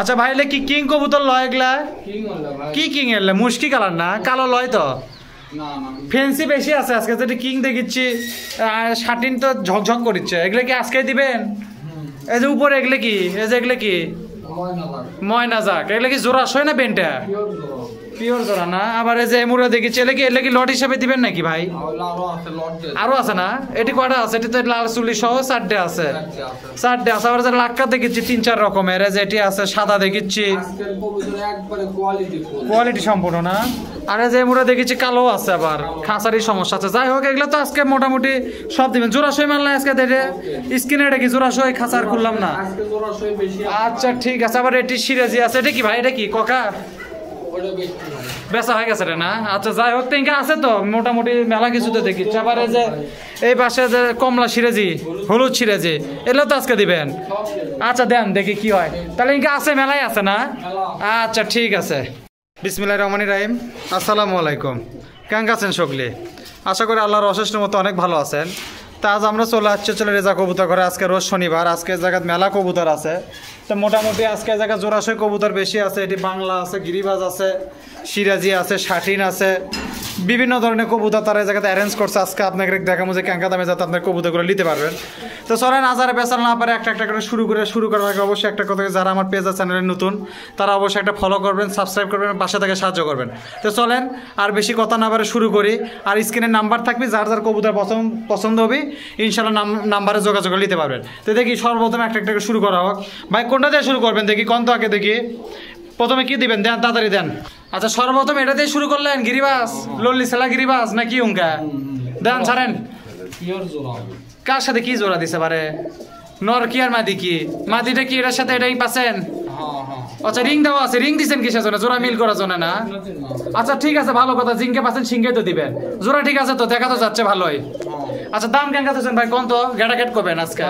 আচ্ছা ভাই কি কিং কবুতর লয় এগুলা? কি কিং এলে মুশকি কালার না কালো লয় তো? ফেন্সি বেশি আছে আজকে যেটা কিং দেখিচ্ছি শাটিন তো ঝকঝক করছে। এগুলো কি আজকে দিবেন? এই যে উপরে এগুলো কি? এই যে এগুলো কি ময়না যাক? এগুলো কি জোড়া শোয় না বেনটা? পিওর জোড়া না? আবার এই যে এমুরা দেখেছি এলে কি লট হিসাবে দিবেন নাকি ভাই? আরো আছে না? এটি কয়টা আছে? এটি তো লাল চুলি সহ 4টে আছে। 4টে আছে। আবার যে লাক্কা দেখেছি 3-4 রকমের। এই যে এটি আছে সাদা দেখেছি কোয়ালিটি সম্পূর্ণ না? আর এই যে এমুরা দেখেছি কালো আছে আবার খাঁচারি সমস্যা আছে। যাই হোক এগুলো তো আজকে মোটামুটি সব দিবেন। জোড়াশয় মারলে আজকে দেখে স্কিনে এটা কি জোড়াশয় খাঁচার খুললাম না? আচ্ছা ঠিক আছে। আবার এটি সিরাজি আছে। এটা কি ভাই? এটা কি ককা বেচা হয়ে গেছে রে না? আচ্ছা যাই হোক তিনটা আছে তো মোটামুটি মেলা কিছুতে দেখিচ্ছে। আবার এই যে এই পাশে যে কমলা সিরাজি হলুদ সিরাজি এগুলো তো আজকে দিবেন। আচ্ছা দেন দেখি কি হয়। তাহলে ইনকা আছে মেলাই আছে না? আচ্ছা ঠিক আছে। বিসমিল্লাহির রহমানির রহিম। আসসালামু আলাইকুম। কেমন আছেন সকলে? আশা করি আল্লাহর অশেষ মতো অনেক ভালো আছেন। তা আজ আমরা চলে রেজা কবুতর করে। আজকে রোজ শনিবার। আজকে জায়গায় মেলা কবুতর আছে। তো মোটামুটি আজকে জায়গায় জোড়াশয় কবুতর বেশি আছে। এটি বাংলা আছে, গিরিবাজ আছে, সিরাজি আছে, শাটিন আছে, বিভিন্ন ধরনের কবুতর তারা এই জায়গাতে অ্যারেঞ্জ করছে। আজকে আপনাকে দেখাবো যে ক্যাঙ্কা দামে যাতে আপনার কবুতরগুলো নিতে পারবেন। তো চলেন আজারে বেচাল না পারে একটা একটা করে শুরু করার আগে অবশ্যই একটা কথা, যারা আমার পেজ আর চ্যানেলে নতুন তারা অবশ্যই একটা ফলো করবেন, সাবস্ক্রাইব করবেন, পাশে থেকে সাহায্য করবেন। তো চলেন আর বেশি কথা না পারে শুরু করি। আর স্ক্রিনে নাম্বার থাকবে, যার যার কবুতর পছন্দ হবে ইনশাল্লাহ নাম্বারে যোগাযোগ নিতে পারবেন। তো দেখি সর্বপ্রথম একটা একটা করে শুরু করা হোক। ভাই কোনটা দিয়ে শুরু করবেন দেখি? কোন তো আগে দেখি প্রথমে কি দিবেন? দেন তাড়াতাড়ি দেন। আচ্ছা সর্বপ্রথম এটা দিয়ে শুরু করলেন গিরিবাস লল্লি সেলা গিরিবাস নাকি উঙ্কা? দেন ছাড়েন। কার সাথে কি জোড়া দিছে পারে? নর কি আর মাদি কি? মাদিটা কি এটার সাথে এটাই পাচ্ছেন? আচ্ছা রিং দেওয়া আছে। রিং দিচ্ছেন কিসের জন্য? জোড়া মিল করার জন্য না? আচ্ছা ঠিক আছে ভালো কথা। জিঙ্কে পাচ্ছেন সিংকে তো দিবেন। জোড়া ঠিক আছে তো, দেখা তো যাচ্ছে ভালোই। আচ্ছা দাম কেন কাছেন ভাই? কোন তো গেটাকেট করবেন আজকে?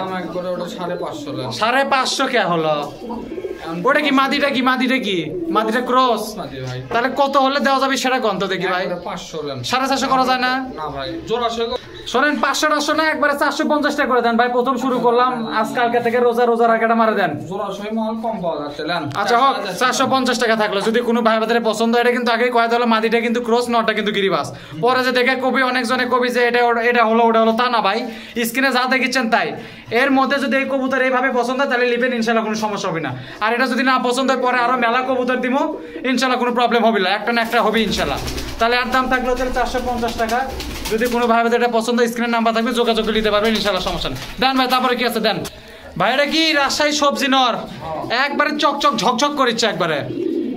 550 কে হলো? ওটা কি মাদিটা কি? মাদিটা ক্রস? তাহলে কত হলে দেওয়া যাবে সেটা কোন তো দেখি ভাই? 450 করা যায় না? শোনেন 500 না একবারে 450 টাকা করে দেন ভাই। প্রথম শুরু করলাম আজকালকে থেকে রোজা রাখাটা মারা দেন। আচ্ছা হোক 450 টাকা থাকলো। যদি কোনো ভাই বাজারে পছন্দ এটা কিন্তু আগে কয়ে দিল মাদিটা কিন্তু ক্রস, নটা কিন্তু গিরিবাস। পরে যে দেখে কবি অনেকজনে কবি যে এটা হলো ওটা হলো, তা না ভাই। স্ক্রিনে যা দেখিচ্ছেন তাই। এর মধ্যে যদি এই কবুতর এইভাবে পছন্দ হয় তাহলে লিবেন, ইনশাল্লাহ কোনো সমস্যা হবে না। আর এটা যদি না পছন্দ হয় পরে আরো মেলা কবুতর দিব, ইনশাল্লাহ কোনো প্রবলেম হবে না। একটা না একটা হবে ইনশাল্লাহ। তাহলে আর দাম থাকলো 450 টাকা। যদি কোনো ভাই এটা পছন্দ স্ক্রিনের নাম্বার থাকবে যোগাযোগ নিতে পারবেন ইনশাল্লাহ, সমস্যা নেই। দেন ভাই তারপরে কি আছে দেন ভাই। এটা কি রাজশাহী সবজি নর? একবারে চকচক ঝকঝক করিচ্ছে একবারে।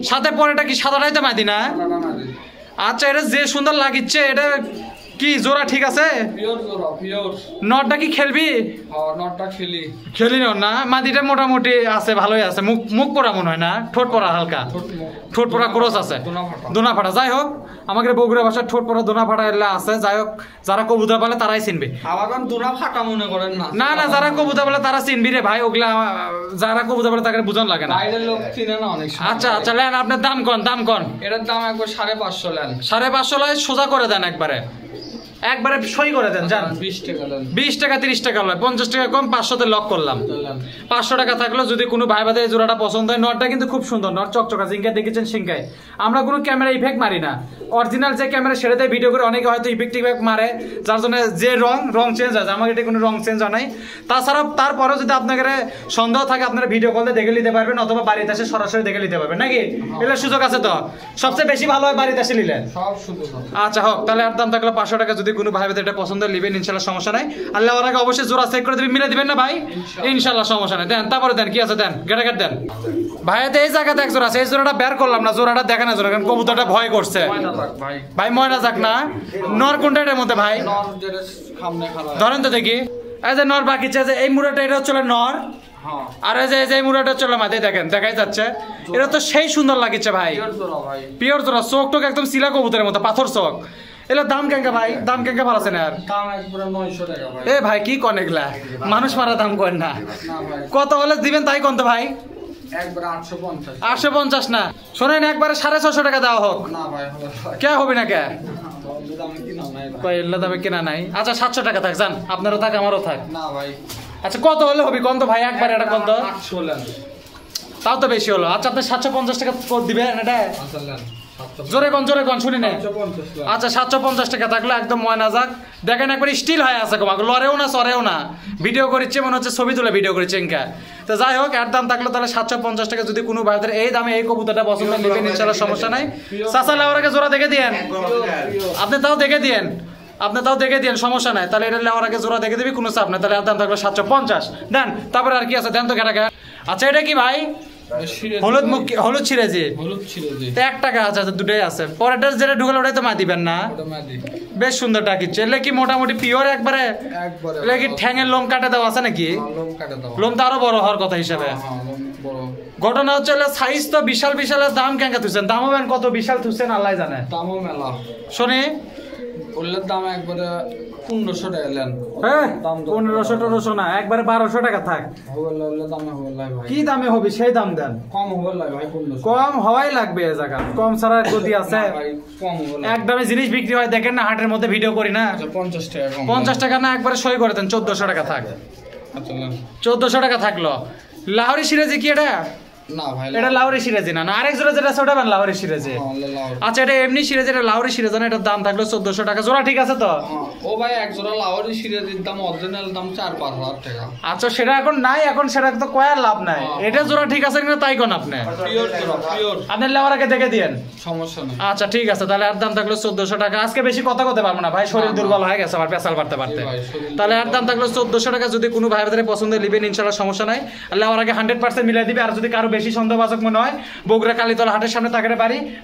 সাথে পরেটা কি সাদাটাই তো মাদি না? আচ্ছা এটা যে সুন্দর লাগিচ্ছে এটা কি জোড়া ঠিক আছে? নটটা কি খেলবি? খেলি না? মাদিটা মোটামুটি আছে, ভালোই আছে। মুখ পড়া মনে হয় না? ঠোঁট পড়া হালকা, ঠোঁট পড়া ক্রস আছে, দোনা ফাটা। যাই হোক আমাদের বগুড়া ভাষার ঠোঁট পড়া দোনা ফাটা এগুলা আছে। যাই হোক যারা কবুতর বলে তারাই চিনবে। দোনা ফাটা মনে করেন না? না যারা কবুতর বলে তারা চিনবি রে ভাই। ওগুলা যারা কবুতর বলে তাকে বুঝন লাগে না। আচ্ছা আচ্ছা লেন আপনার দাম কন। এটার দাম একবার 550 লেন। 550 লাই সোজা করে দেন একবারে সই করে দেন। যান 20 টাকা 30 টাকা লয়, 50 টাকা কম, 500তে লক করলাম। 500 টাকা থাকলো। যদি কোনো ভাই বাদে জোড়াটা পছন্দ হয়, নটটা কিন্তু খুব সুন্দর, নট চকচকা জিঙ্কা দেখেছেন সিংকায়। আমরা কোনো ক্যামেরা ইফেক্ট মারি না, অরিজিনাল যে ক্যামেরা সেটাতে ভিডিও করে। অনেকে হয়তো ইফেক্ট মারে, যার জন্য যে রং চেঞ্জ হয়। আমার এটা কোনো রং চেঞ্জ হয় নাই। তাছাড়া তারপরেও যদি আপনাদের সন্দেহ থাকে আপনারা ভিডিও কলে দেখে নিতে পারবেন, অথবা বাড়িতে এসে সরাসরি দেখে নিতে পারবেন নাকি? এগুলো সুযোগ আছে তো? সবচেয়ে বেশি ভালো হয় বাড়িতে এসে নিলে। আচ্ছা হোক তাহলে আর দাম থাকলো 500 টাকা। যদি কোনো ভাই এটা পছন্দ নেবেন ইনশাল্লাহ, সমস্যা নাই। আল্লাহ ওর আগে অবশ্যই জোড়া চেক করে দিবেন, মিলে দিবেন না ভাই? ইনশাল্লাহ সমস্যা নাই। দেন তারপরে দেন কি আছে দেন, গেটাগেট দেন ভাই। এই জায়গাতে এক জোড়া আছে, এই জোড়াটা বের করলাম না, জোড়াটা দেখানো জোড়া, কারণ কবুতরটা ভয় করছে ভাই। ময়না যাক না? নর কোনটা এর মধ্যে ভাই? ধরেন তো দেখি। এই যে নর বাকি যে এই মুড়াটা এটা হচ্ছে নর, আর এই যে মুড়াটা চলে মাথায় দেখেন দেখাই যাচ্ছে। এটা তো সেই সুন্দর লাগিচ্ছে ভাই, পিওর জোড়া। চোখ টোক একদম শিলা কবুতরের মতো, পাথর চোখ। এগুলো দাম কেঙ্কা ভাই? দাম কেঙ্কা ভালো আছে না? আর এ ভাই কি কন এগুলা? মানুষ মারা দাম করেন না। কত হলে দিবেন তাই কন তো ভাই? 850 না? শোনেন একবারে 650 টাকা দেওয়া হোক। কে হবে না কে? দামে কেনা নাই। আচ্ছা 700 টাকা থাক, যান আপনারও থাক আমারও থাক। আচ্ছা কত হলে হবে কন তো ভাই? একবার এটা কন তো। তাও তো বেশি হলো। আচ্ছা আপনি 750 টাকা দিবেন এটা? আচ্ছা নেন জোরে কোন শুনি না। আচ্ছা 750 টাকা থাকলো একদম ময়না যাক। দেখেন একবার স্টিল হয়ে আছে, কমাকে লড়েও না সরেও না। ভিডিও করেছে মনে হচ্ছে ছবি তুলে ভিডিও করেছে ইনকা। তো যাই হোক এর দাম থাকলো তাহলে 750 টাকা। যদি কোনো ভাইদের এই দামে এই কবুতরটা পছন্দ নেবেন ইনশাআল্লাহ সমস্যা নাই। চাচা লেওয়ারাকে জোড়া দেখে দিয়েন, আপনি তাও দেখে দিয়েন, সমস্যা নাই। তাহলে এটা লেওয়ারাকে জোড়া দেখে দিবি, কোনো চাপ নাই। তাহলে এর দাম থাকলো 750। দেন তারপরে আর কি আছে দেন তো ঘেরাকে। আচ্ছা এটা কি ভাই? হলুদ ছিঁড়েছি 1 টাকা। আচ্ছা দুটাই আছে। পরেরটা যেটা ঢুকালো ওটাই তো মা দিবেন না? বেশ সুন্দর ডাকিচ্ছে। এলে কি মোটামুটি পিওর একবারে? এলে কি ঠ্যাঙের লোম কাটে দেওয়া আছে নাকি? লোম তো আরো বড় হওয়ার কথা হিসাবে। ঘটনা হচ্ছে সাইজ তো বিশাল বিশাল। দাম কেঙ্কা থুছেন? দাম হবেন কত? বিশাল থুছেন আল্লাহ জানে। দামও মেলা শোনে ওলের দাম একবারে 1500 টাকা নেন। হ্যাঁ 1500 না, একবারে 1200 টাকা থাক। কি দামে হবে সেই দাম দেন। কম হবে ভাই 1500। কম হওয়াই লাগবে এই জায়গা, কম ছাড়া গতি আছে? একদমে জিনিস বিক্রি হয় দেখেন না, হাটের মধ্যে ভিডিও করি না। 50 টাকা কম। 50 টাকা না, একবারে সই করে দেন 1400 টাকা থাক। 1400 টাকা থাকলো। লাহোরি সিরাজি কি এটা? না ভাই এটা লাহোরি সিরাজি না, আরেক জোড়া যেটা আছে ওটা লাহোরি সিরাজি। আচ্ছা এটা এমনি সিরাজি, এটা লাহোরি সিরাজি না। এটার দাম থাকলো 1400 টাকা জোড়া, ঠিক আছে তো? ও ভাই এক জোড়া লাহোরি সিরাজির দাম অরিজিনাল দাম 4-5 হাজার টাকা। আচ্ছা সেটা এখন নাই, এখন সেটা তো কয়ার লাভ নাই। এটা জোড়া ঠিক আছে কিনা তাই কোন আপনি পিওর জোড়া পিওর। আপনি লেওয়ারাকে দেখে দিয়েন, সমস্যা নেই। আচ্ছা ঠিক আছে। তাহলে এর দাম থাকলো 1400 টাকা। আজকে বেশি কথা বলতে পারবো না ভাই, শরীর দুর্বল হয়ে গেছে আমার পেছাল পারতে পারতে। তাহলে এর দাম থাকলো 1400 টাকা। যদি কোনো ভাই ভাইদের পছন্দ নেবেন ইনশাআল্লাহ সমস্যা নাই। লেওয়ারাকে 100% মিলাই দিবে। আর যদি কারো বেশি সন্দেহবাচক মনে হয়, বগুড়া কালীতলা হাটের সামনে তাকে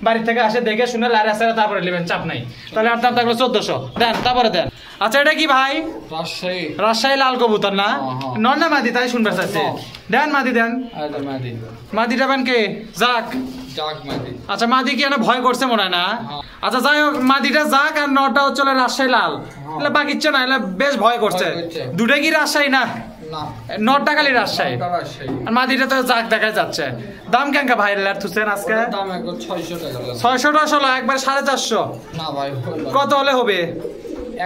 বাড়ি থেকে আসে দেখে শুনে লারে আসে তারপরে নেবেন, চাপ নাই। তাহলে এর দাম থাকলো 1400। দেন তারপরে দেন। আচ্ছা এটা কি ভাই? রাজশাহী লাল কবুতর না? নন না মাদি? তাই শুনবে চাচ্ছি। দেন মাদি দেন। মাদি দেবেন কে? যাক আচ্ছা মাদি কি ভয় করছে মনে হয় না? আচ্ছা যাই হোক মাদিটা যাক, আর নটা হচ্ছে রাজশাহী লাল। বাকি ইচ্ছে না, বেশ ভয় করছে। দুটাই কি রাজশাহী না? নটা খালি রাজশাহী, আর মাদিটা তো যাক দেখা যাচ্ছে। দাম কেঙ্কা ভাই থুছেন আজকে? 600 টাকা ষোলো, একবার 450। কত হলে হবে?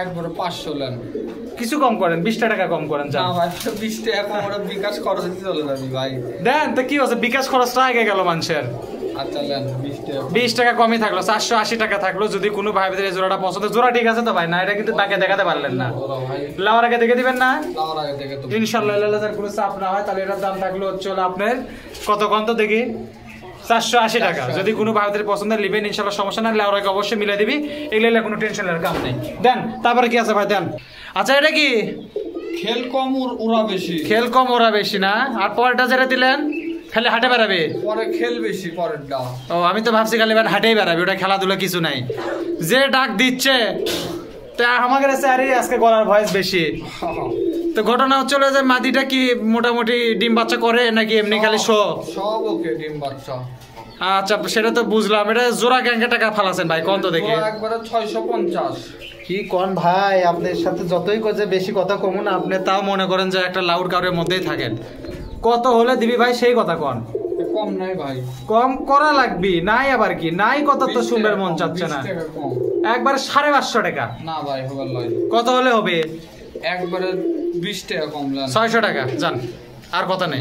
একবারে 500 নেন। কিছু কম করেন, 20 টাকা কম করেন। না ভাই 20 টাকা কম করে বিকাশ খরচ চলে যাবে ভাই। দেন তো কি হচ্ছে, বিকাশ খরচটা আগে গেল মানুষের। আচ্ছা নেন 20 টাকা কমই থাকলো, 480 টাকা থাকলো। যদি কোনো ভাই ভাইদের জোড়াটা পছন্দ, জোড়া ঠিক আছে তো ভাই? না এটা কিন্তু তাকে দেখাতে পারলেন না। লাওয়ার আগে দেখে দিবেন না? ইনশাআল্লাহ কোনো চাপ না হয়। তাহলে এটার দাম থাকলো হচ্ছে আপনার কত কত দেখি 480 টাকা। যদি কোনো ভাইদের পছন্দ নেবেন ইনশাআল্লাহ সমস্যা না। লেওয়ারাকে অবশ্যই মিলাই দিবি, এগুলো কোনো টেনশনের কাম নেই। দেন তারপরে কি আছে ভাই দেন। আচ্ছা এটা কি? খেল কম ওরা বেশি। খেল কম ওরা বেশি না? আর পরেরটা যেটা দিলেন খালি হাটে বেড়াবে? পরে খেল বেশি পরেরটা। ও আমি তো ভাবছি খালি হাটেই বেড়াবে, ওটা খেলাধুলা কিছু নাই। যে ডাক দিচ্ছে তা আমাকে আজকে গলার ভয়েস বেশি। তো ঘটনা হচ্ছিল যে মাদিটা কি মোটামুটি ডিম বাচ্চা করে নাকি এমনি খালি সব ওকে ডিম বাচ্চা? আচ্ছা সেটা তো বুঝলাম। এটা জোড়া ক্যাঙ্কা টাকা ফালাছেন ভাই কোন তো দেখি? একবারে 650। কি কোন ভাই, আপনার সাথে যতই যে বেশি কথা কমু না, আপনি তাও মনে করেন যে একটা লাউড কাউরের মধ্যেই থাকেন। কত হলে দিবি ভাই সেই কথা কোন? কম নাই ভাই, কম করা লাগবি। নাই আবার কি নাই, কত তো শুনবার মন চাচ্ছে না। একবার 550 টাকা। না ভাই হবে লয়। কত হলে হবে? একবারে 20 টাকা কম লান। 600 টাকা যান, আর কথা নেই।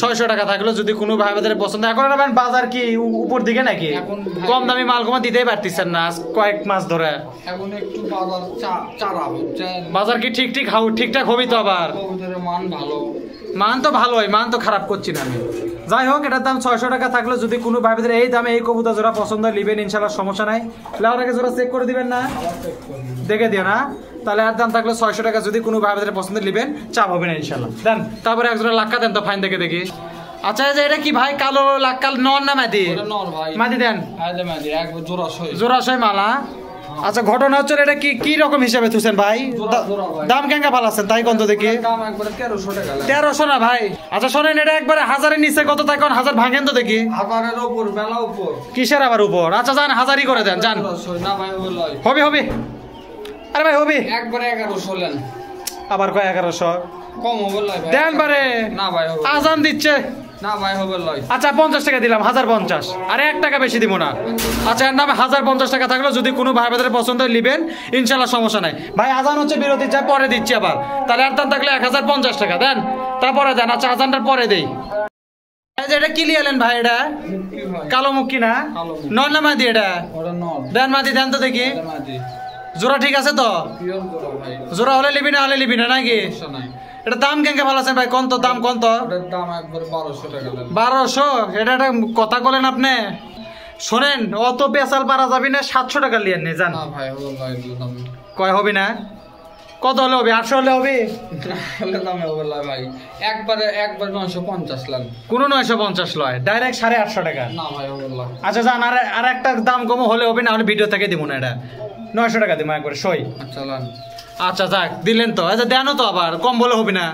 600 টাকা থাকলো। যদি কোনো ভাই ভাইদের পছন্দ। এখন বাজার কি উপর দিকে নাকি? কম দামি মাল কমা দিতেই পারতেছেন না কয়েক মাস ধরে। এখন একটু বাজার চারা হচ্ছে। বাজার কি ঠিকঠাক হবি তো? আবার মান ভালো? মান তো ভালোই, মান তো খারাপ করছি না আমি। যাই হোক এটার দাম 600 টাকা থাকলো। যদি কোনো ভাই ভাইদের এই দামে এই কবুতর জোড়া পছন্দ নেবেন ইনশাআল্লাহ সমস্যা নাই। লেওয়ারাকে জোড়া চেক করে দিবেন না? দেখে দিও না? তাহলে এর দাম থাকলো 600 টাকা। যদি কোনো ভাই ভাইদের পছন্দ নেবেন চাপ হবে না ইনশাআল্লাহ। দেন তারপরে একজোড়া লাক্কা দেন তো ফাইন দেখে দেখি। আচ্ছা এটা কি ভাই কালো লাক্কাল নর না মাদি? মাদি দেন। জোড়াশয় মালা। আচ্ছা ঘটনা হচ্ছে এটা কি রকম হিসাবে থুছেন ভাই? দাম কেঙ্কা ফালাচ্ছেন তাই কত দেখি? 1300 না ভাই? আচ্ছা শোনেন এটা একবারে 1000-এর নিচে কত তাই কোন? 1000 ভাঙেন তো দেখি। 1000-এর উপর বেলা উপর। কিসের আবার উপর? আচ্ছা যান 1000-ই করে দেন যান। না ভাই হবে। আরে ভাই হবে একবারে 1100 নেন। আবার কয় 1100 কম হবে ভাই? দেন বারে। না ভাই হবে। আজান দিচ্ছে। না ভাই হবে লয়। আচ্ছা 50 টাকা দিলাম, 1050। আরে 1 টাকা বেশি দিব না। আচ্ছা এর নামে 1050 টাকা থাকলো। যদি কোনো ভাই ভাইদের পছন্দ নেবেন ইনশাআল্লাহ সমস্যা নাই। ভাই আজান হচ্ছে বিরতি যা পরে দিচ্ছি আবার। তাহলে এর দাম থাকলে 1050 টাকা দেন, তারপরে দেন। আচ্ছা আজানটার পরে দেই। এই যে এটা কি লিয়ালেন ভাই? এটা মুক্তি ভাই কালো মুক্কি না? কালো মুক্কি। নর না মাদি? এটা ওটা নর দেন মাদি, দেন তো দেখি। এটা মাদি জোড়া ঠিক আছে তো? পিওর জোড়া ভাই জোড়া হলে লিবি না হলে লিবি না নাকি? সমস্যা নাই এটা দাম কেঙ্কে ভালো আছেন ভাই? কোন তো দাম কোন তো? ওটার দাম একবার 1200 টাকা দেন 1200? এটা একটা কথা বলেন আপনি? শোনেন, অত বেচাল পারা যাবি না, 700 টাকা লিয়েন নি জান। না ভাই হলো ভাই দাম কয় হবে না? কত হলে হবে? 800 হলে হবে? হলে দামে হবে না ভাই একবার 950 লাখ কোনো 950 লয়, ডাইরেক্ট 850 টাকা। না ভাই হবে না আচ্ছা জান, আর একটা দাম কম হলে হবে না হলে ভিডিও থেকে দিব না, এটা 900 টাকা দিব একবার সই। আচ্ছা লান আচ্ছা যাক, দিলেন তো। আচ্ছা দেনও তো, আবার কম বলে হবে না।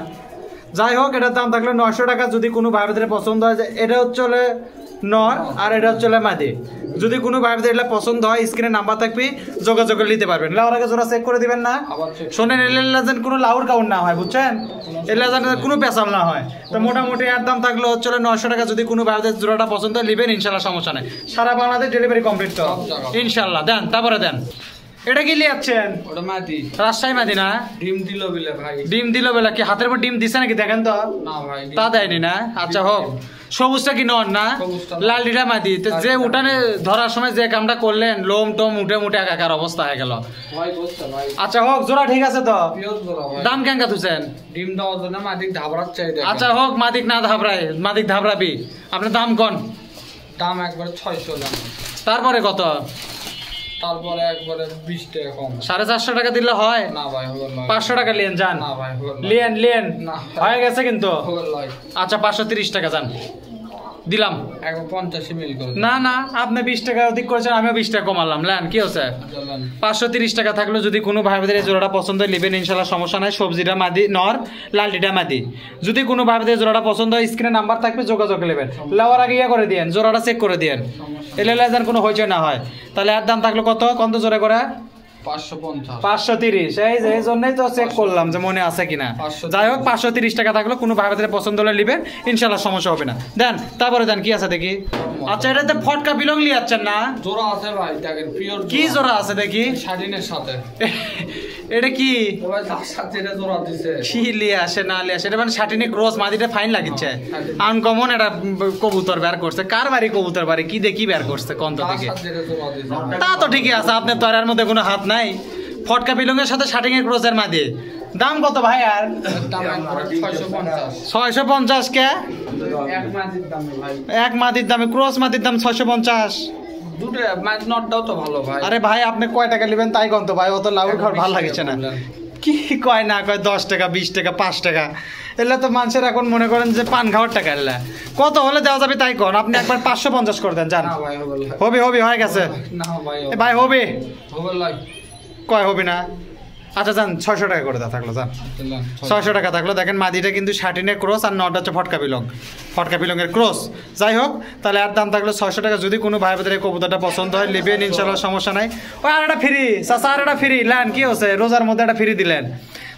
যাই হোক, এটার দাম থাকলে 900 টাকা। যদি কোনো ভাই বোনের পছন্দ হয়, যে এটা হচ্ছে নর আর এটা হচ্ছে মাদি, যদি কোনো ভাই বোনের এটা পছন্দ হয়, স্ক্রিনে নাম্বার থাকবে, যোগাযোগ করে নিতে পারবেন। লাউর আগে জোড়া চেক করে দিবেন না? আবার চেক শোনেন, এলা যেন কোনো লাউর কাউন্ট না হয়, বুঝছেন? এলা যেন কোনো পেশাল না হয়। তো মোটামুটি এর দাম থাকলে হচ্ছে 900 টাকা। যদি কোনো ভাই বোনের জোড়াটা পছন্দ হয়, নেবেন, ইনশাল্লাহ সমস্যা নেই। সারা বাংলাদেশ ডেলিভারি কমপ্লিট তো ইনশাল্লাহ। দেন, তারপরে দেন। এটা কি লিয়াচ্ছেন? ওটা মাদি রাজশাহী মাদি না? ডিম দিল বিলে ভাই ডিম দিল বেলা কি হাতের উপর ডিম দিছে নাকি? দেখেন তো। না ভাই তা দেয়নি না? আচ্ছা হোক। সবুজটা কি নর না? লাল ডিটা মাদি। তো যে উঠানে ধরার সময় যে কামটা করলেন, লোম টোম উঠে মুঠে একাকার অবস্থা হয়ে গেল। ভাই বলছে ভাই আচ্ছা হোক, জোড়া ঠিক আছে তো? পিওর জোড়া ভাই দাম কেঙ্কা তুছেন? ডিম দেওয়ার জন্য মাদিক ধাবড়ার চাই দেখেন আচ্ছা হোক, মাদিক না ধাবরাই, মাদিক ধাবরাবি। আপনার দাম কোন? দাম একবার 600 লাখ তারপরে কত? তারপরে একবারে 20 টাকা কম 450 টাকা দিলে হয়? না ভাই হবে না 500 টাকা লিয়েন যান। না ভাই হবে না লিয়েন না। হয়ে গেছে কিন্তু। হবে না আচ্ছা 530 টাকা যান, দিলাম। একবার 50 মিল করে না না, আপনি 20 টাকা অধিক করেছেন, আমিও 20 টাকা কমালাম। লেন, কি হচ্ছে? চলেন 530 টাকা থাকলো। যদি কোনো ভাই বোনের জোড়াটা পছন্দ হয়, নেবেন, ইনশাল্লাহ সমস্যা নাই। সবজিটা মাদি নর, লালটিটা মাদি। যদি কোনো ভাই বোনের জোড়াটা পছন্দ হয়, স্ক্রিনে নাম্বার থাকবে, যোগাযোগ নেবেন। লাওয়ার আগে ইয়ে করে দিয়েন, জোড়াটা চেক করে দিয়েন, এলে যেন কোনো হইচই না হয়। তাহলে এর দাম থাকলো কত? কত জোড়া করে? 550 530। এই জন্যই তো চেক করলাম যে মনে আছে কিনা। 530 যাই হোক, 530 টাকা থাকলো। কোনো ভাই বোনের পছন্দ হলে নেবেন, ইনশাল্লাহ সমস্যা হবে না। দেন, তারপরে দেন, কি আছে দেখি। আচ্ছা, এটাতে ফটকা বিলং লিয়াচ্ছেন না? জোড়া আছে ভাই দেখেন পিওর কি জোড়া আছে দেখি? শাড়িনের সাথে এটা কি? ওই তার সাথে এটা জোড়া দিছে কি লিয়ে আসে না লিয়ে আসে? এটা মানে শাটিনে ক্রস মাদিটা ফাইন লাগিচ্ছে। আনকমন এটা কবুতর বের করছে। কার বাড়ি কবুতর বাড়ি? কি দেখি বের করছে কোন তো তার দেখি? সাথে এটা জোড়া দিছে তা তো ঠিকই আছে, আপনার তো আর এর মধ্যে কোনো হাত নাই। ফটকা বিলঙের সাথে শাটিং এর ক্রসের মাদি। দাম কত ভাই? আর দাম একবার 650 650 কে? এক মাদির দামে ভাই এক মাদির দামে ক্রস মাদির দাম 650? দুটো মাছ নটটাও তো ভালো ভাই আরে ভাই, আপনি কয় টাকা নেবেন তাই কোন তো ভাই? অত লাউর ঘর ভালো লাগছে না। কি কয় না কয়? 10 টাকা, 20 টাকা, 5 টাকা, এগুলা তো মানুষের এখন মনে করেন যে পান খাওয়ার টাকা। এগুলা কত হলে দেওয়া যাবে তাই কোন? আপনি একবার 550 করে দেন, জান। না ভাই হবে না হবে হয়ে গেছে। না ভাই এ ভাই হবে? হবে না কয় হবে না? আচ্ছা যান, 600 টাকা করে দেওয়া থাকলো, যান। 600 টাকা থাকলো। দেখেন, মাদিটা কিন্তু শাটিনের ক্রস আর নটা হচ্ছে ফটকা বিলংয়ের ক্রস। যাই হোক, তাহলে আর দাম থাকলো 600 টাকা। যদি কোনো ভাই বোনের কবুতরটা পছন্দ হয়, নেবেন, ইনশাল্লাহ সমস্যা নাই। ওই আর একটা ফ্রি চাচা, আর একটা ফ্রি লেন। কি হচ্ছে? রোজার মধ্যে একটা ফ্রি দিলেন।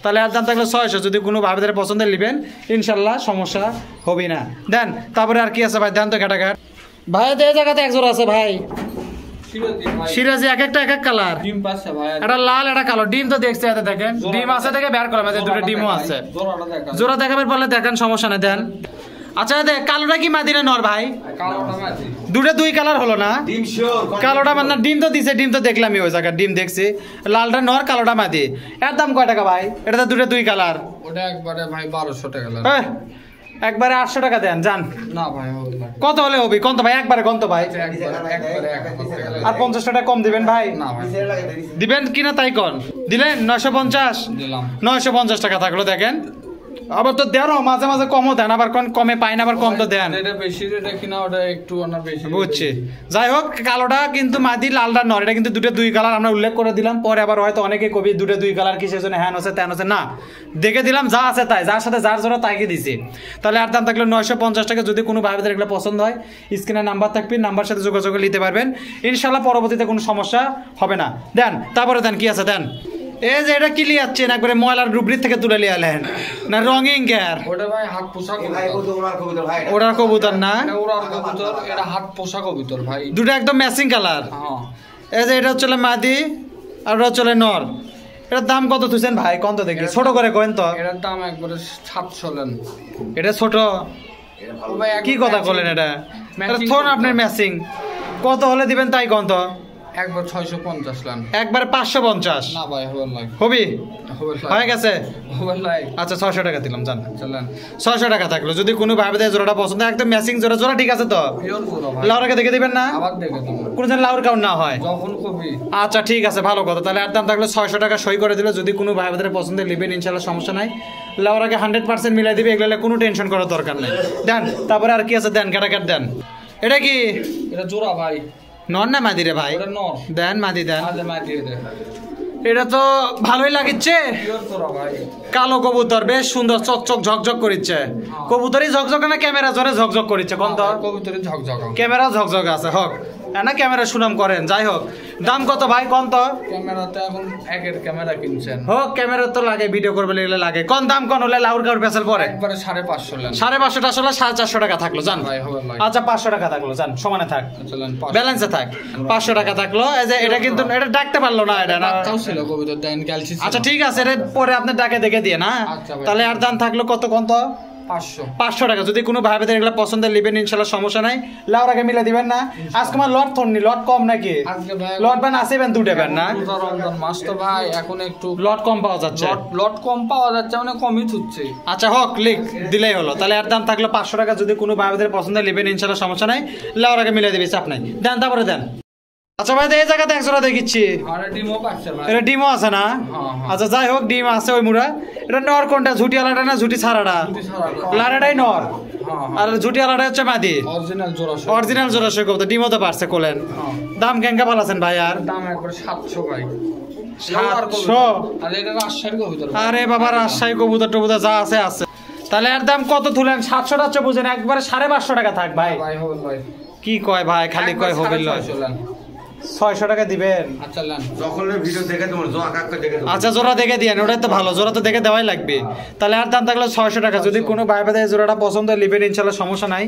তাহলে আর দাম থাকলো 600। যদি কোনো ভাই বোনের পছন্দ নেবেন, ইনশাল্লাহ সমস্যা হবে না। দেন, তারপরে আর কি আছে ভাই? দেন তো ঘাটাঘাট ভাই। এই জায়গাতে এক জোড়া আছে ভাই, সিরাজি। এক একটা এক এক কালার। ডিম পাচ্ছে ভাই এটা লাল, এটা কালো। ডিম তো দেখছি, এতে দেখেন ডিম আছে, দেখে বের করলাম। এতে দুটো ডিমও আছে। জোড়াটা দেখা জোড়া দেখাবেন বললে দেখেন, সমস্যা নেই। দেন। আচ্ছা দেখ, কালোটা কি মাদিনা নর ভাই? কালোটা মাদি দুটো দুই কালার হলো না? কালোটা মানে ডিম তো দিছে, ডিম তো দেখলাম ওই জায়গায়, ডিম দেখছি। লালটা নর, কালোটা মাদি। এর দাম কয় টাকা ভাই? এটা তো দুটো দুই কালার। ওটা একবারে ভাই 1200 টাকা লাগে একবারে 800 টাকা দেন, যান। না ভাই হবে না কত হলে হবে? কত ভাই? একবারে কত ভাই? একবারে 1000 টাকা আর 50 টাকা কম দিবেন ভাই? না ভাই দিবেন কিনা তাই কন? দিলেন 950? দিলাম 950 টাকা থাকলো। দেখেন, আবার তো দেন, মাঝে মাঝে কমও দেন, আবার কোন কমে পাই না, আবার কম তো দেন। এটা বেশি রেটে কিনা, ওটা একটু না বেশি বুঝছি। যাই হোক, কালোটা কিন্তু মাদি, লালটা নর। এটা কিন্তু দুটো দুই কালার আমরা উল্লেখ করে দিলাম। পরে আবার হয়তো অনেকে কবি দুটো দুই কালার কিসের জন্য হ্যান হচ্ছে ত্যান হচ্ছে, না, দেখে দিলাম যা আছে তাই, যার সাথে যার জোড়া তাইকে দিছি। তাহলে আর দাম থাকলো 950 টাকা। যদি কোনো ভাই বোনের এগুলো পছন্দ হয়, স্ক্রিনে নাম্বার থাকবে, নাম্বার সাথে যোগাযোগ নিতে পারবেন, ইনশাল্লাহ পরবর্তীতে কোনো সমস্যা হবে না। দেন, তারপরে দেন, কি আছে দেন। এই যে এটা কি লিয়াচ্ছেন? একবারে ময়লার ডুবরির থেকে তুলে লিয়ালেন না? রঙিং গ্যার? ওটা ভাই হাত পোষা ওটার কবুতর না? ওরার কবুতর, এটা হাত পোষা কবুতর ভাই। দুটো একদম ম্যাচিং কালার। হ্যাঁ, এই যে এটা হচ্ছে মাদি আর ওটা হচ্ছে নর। এটার দাম কত তুছেন ভাই? কত দেখি, ছোট করে কইন তো। এটার দাম একবারে 700 লেন। এটা ছোট, ও ভাই কি কথা বলেন এটা? এটা থোন আপনার ম্যাচিং কত হলে দিবেন তাই কত? একবার 650 লান। একবার 550? না ভাই হবে না। হবি? হবে না। হয়ে গেছে? হবে না। আচ্ছা 600 টাকা দিলাম জান। চলেন। 600 টাকা থাকলো যদি কোনো ভাবে দেয় জোড়াটা পছন্দ একদম ম্যাচিং জোড়া, জোড়া ঠিক আছে তো? পিওর পুরো ভাই। লাউরাকে দেখে দিবেন না? আবার দেখে দেব। কোনো যেন লাউর কাউন্ট না হয়। যখন কবি। আচ্ছা ঠিক আছে ভালো কথা। তাহলে আর দাম থাকলো 600 টাকা সই করে দিলে যদি কোনো ভাই বোনের পছন্দের নেবেন ইনশাআল্লাহ সমস্যা নাই। লাউরাকে 100% মিলাই দিবে, এগুলো কোনো টেনশন করার দরকার নেই। দেন তারপরে আর কি আছে দেন, কাটাকাট দেন। এটা কি? এটা জোড়া ভাই। নর না মাদি রে ভাই? এটা নর। দেন মাদি দেন। আজ মাটি দে। এটা তো ভালোই লাগিচ্ছে। পিওর জোড়া ভাই। কালো কবুতর বেশ সুন্দর চকচক ঝকঝক করিচ্ছে। কবুতরই ঝকঝক না ক্যামেরা জোরে ঝকঝক করিচ্ছে কোন তো? কবুতরে ঝকঝক। ক্যামেরা ঝকঝক আছে হক না, ক্যামেরা সুনাম করেন। যাই হোক দাম কত ভাই কোন তো? ক্যামেরাতে এখন একের ক্যামেরা কিনছেন। হোক ক্যামেরা তো লাগে, ভিডিও করবে লাগলে লাগে। কোন দাম কোন হলে লাউর কাউর বেচাল পরে? একবারে 550 লান। 550 আসলে 450 টাকা থাকলো জান। ভাই হবে ভাই। আচ্ছা 500 টাকা থাকলো জান, সমানে থাক, চলেন। ব্যালেন্সে থাক। 500 টাকা থাকলো। এই যে এটা কিন্তু এটা ডাকতে পারলো না এটা না। তাও ছিল কবুতর দেন ক্যালসি। আচ্ছা ঠিক আছে, এটা পরে আপনি ডাকে দেখে দিয়ে না। আচ্ছা ভাই। তাহলে আর দাম থাকলো কত কোন তো? 500। 500 টাকা। যদি কোনো ভাই বোনের এগুলো পছন্দের নেবেন ইনশাআল্লাহ সমস্যা নাই। লাউরাকে মিলে দিবেন না? আজকে আমার লট থননি, লট কম নাকি? আজকে ভাই লট বান আসেবেন দুটো বেন না? রোজা রমজান মাস তো ভাই এখন একটু লট কম পাওয়া যাচ্ছে। লট কম পাওয়া যাচ্ছে, মানে কমই থুচ্ছে। আচ্ছা হোক লিখ দিলেই হলো। তাহলে আর দাম থাকলো 500 টাকা। যদি কোনো ভাই বোনের পছন্দের নেবেন ইনশাআল্লাহ সমস্যা নাই। লাউরাকে মিলে দিবি, চাপ নাই। দেন তারপরে দেন। আচ্ছা ভাই এই জায়গাতে 100 টাকা দেখিচ্ছি। আর ডিমও পাচ্ছে ভাই। এটা ডিমও আছে না? হ্যাঁ। আচ্ছা যাই হোক ডিম আছে ওই মুড়া। এটা নর কোনটা, ঝুটি আলাদা না ঝুটি ছাড়াটা? লাড়াটাই নর আর ঝুটি আলাদা হচ্ছে মাদি। অরিজিনাল জোড়া। অরিজিনাল জোড়া সই কবুতর, ডিমও তো পারছে কোলেন। দাম কেঙ্কা ভালো আছেন ভাই? আর দাম একবার 700 ভাই। 700? আর এটা রাজশাহীর কবুতর। আরে বাবা রাজশাহী কবুতর টবুতর যা আছে আছে। তাহলে আর দাম কত তুলেন? 700 টাকা বুঝেন, একবারে 550 টাকা থাক ভাই। ভাই হবে ভাই। কি কয় ভাই, খালি কয় হবে লয়। 600 টাকা দিবেন। আচ্ছা লান। যখন ভিডিও দেখে তোমার জোড়া কাকটা দেখে দেবো। আচ্ছা জোড়া দেখে দিয়েন, ওটাই তো ভালো, জোড়া তো দেখে দেওয়াই লাগবে। তাহলে আর দাম থাকলো 600 টাকা। যদি কোনো ভাই ভাই জোড়াটা পছন্দ নেবেন ইনশাল্লাহ সমস্যা নাই।